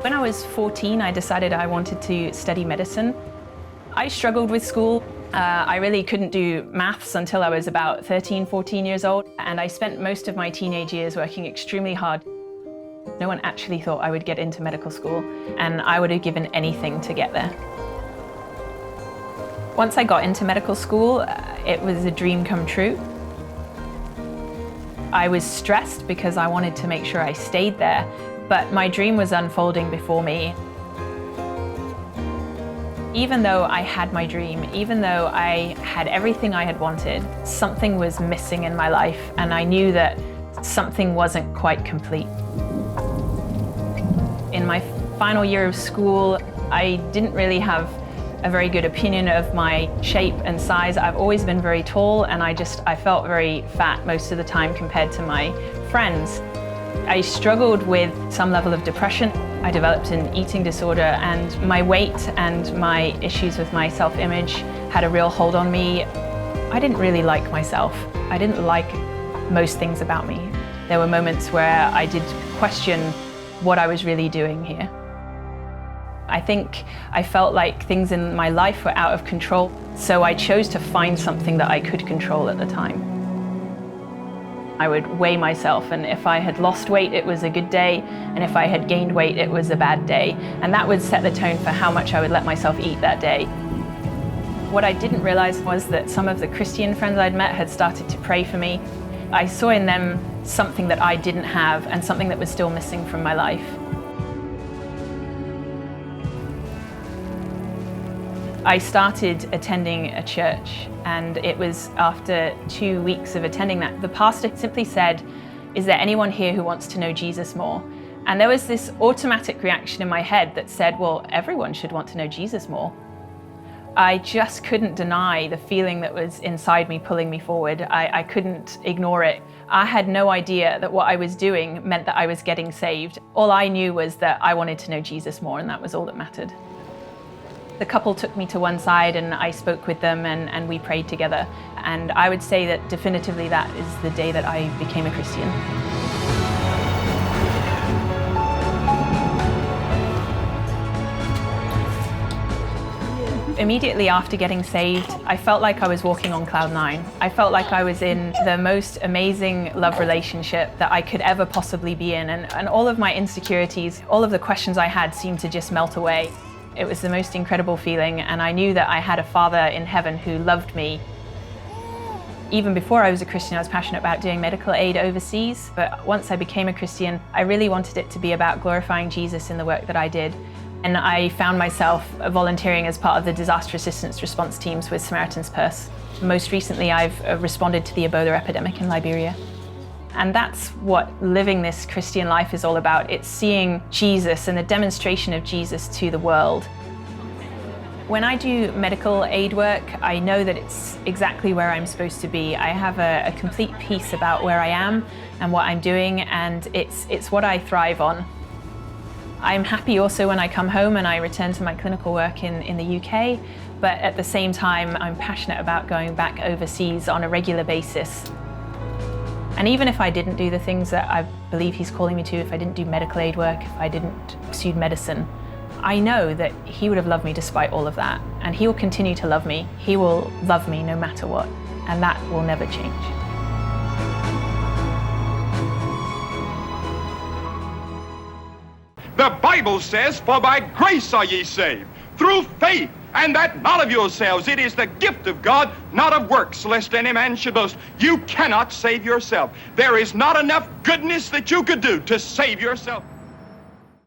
When I was 14, I decided I wanted to study medicine. I struggled with school. I really couldn't do maths until I was about 13, 14 years old, and I spent most of my teenage years working extremely hard. No one actually thought I would get into medical school, and I would have given anything to get there. Once I got into medical school, it was a dream come true. I was stressed because I wanted to make sure I stayed there, but my dream was unfolding before me. Even though I had my dream, even though I had everything I had wanted, something was missing in my life, and I knew that something wasn't quite complete. In my final year of school, I didn't really have a very good opinion of my shape and size. I've always been very tall, and I felt very fat most of the time compared to my friends. I struggled with some level of depression. I developed an eating disorder, and my weight and my issues with my self-image had a real hold on me. I didn't really like myself. I didn't like most things about me. There were moments where I did question what I was really doing here. I think I felt like things in my life were out of control, so I chose to find something that I could control at the time. I would weigh myself, and if I had lost weight, it was a good day, and if I had gained weight, it was a bad day. And that would set the tone for how much I would let myself eat that day. What I didn't realize was that some of the Christian friends I'd met had started to pray for me. I saw in them something that I didn't have, and something that was still missing from my life. I started attending a church, and it was after 2 weeks of attending that, the pastor simply said, "Is there anyone here who wants to know Jesus more?" And there was this automatic reaction in my head that said, well, everyone should want to know Jesus more. I just couldn't deny the feeling that was inside me pulling me forward. I couldn't ignore it. I had no idea that what I was doing meant that I was getting saved. All I knew was that I wanted to know Jesus more, and that was all that mattered. The couple took me to one side, and I spoke with them, and we prayed together. And I would say that definitively that is the day that I became a Christian. Immediately after getting saved, I felt like I was walking on cloud nine. I felt like I was in the most amazing love relationship that I could ever possibly be in. And all of my insecurities, all of the questions I had seemed to just melt away. It was the most incredible feeling, and I knew that I had a Father in heaven who loved me. Even before I was a Christian, I was passionate about doing medical aid overseas, but once I became a Christian, I really wanted it to be about glorifying Jesus in the work that I did. And I found myself volunteering as part of the disaster assistance response teams with Samaritan's Purse. Most recently, I've responded to the Ebola epidemic in Liberia. And that's what living this Christian life is all about. It's seeing Jesus and the demonstration of Jesus to the world. When I do medical aid work, I know that it's exactly where I'm supposed to be. I have a complete peace about where I am and what I'm doing, and it's what I thrive on. I'm happy also when I come home and I return to my clinical work in the UK, but at the same time, I'm passionate about going back overseas on a regular basis. And even if I didn't do the things that I believe he's calling me to, if I didn't do medical aid work, if I didn't pursue medicine, I know that he would have loved me despite all of that. And he will continue to love me. He will love me no matter what. And that will never change. The Bible says, "For by grace are ye saved, through faith, and that not of yourselves. It is the gift of God, not of works, lest any man should boast." You cannot save yourself. There is not enough goodness that you could do to save yourself.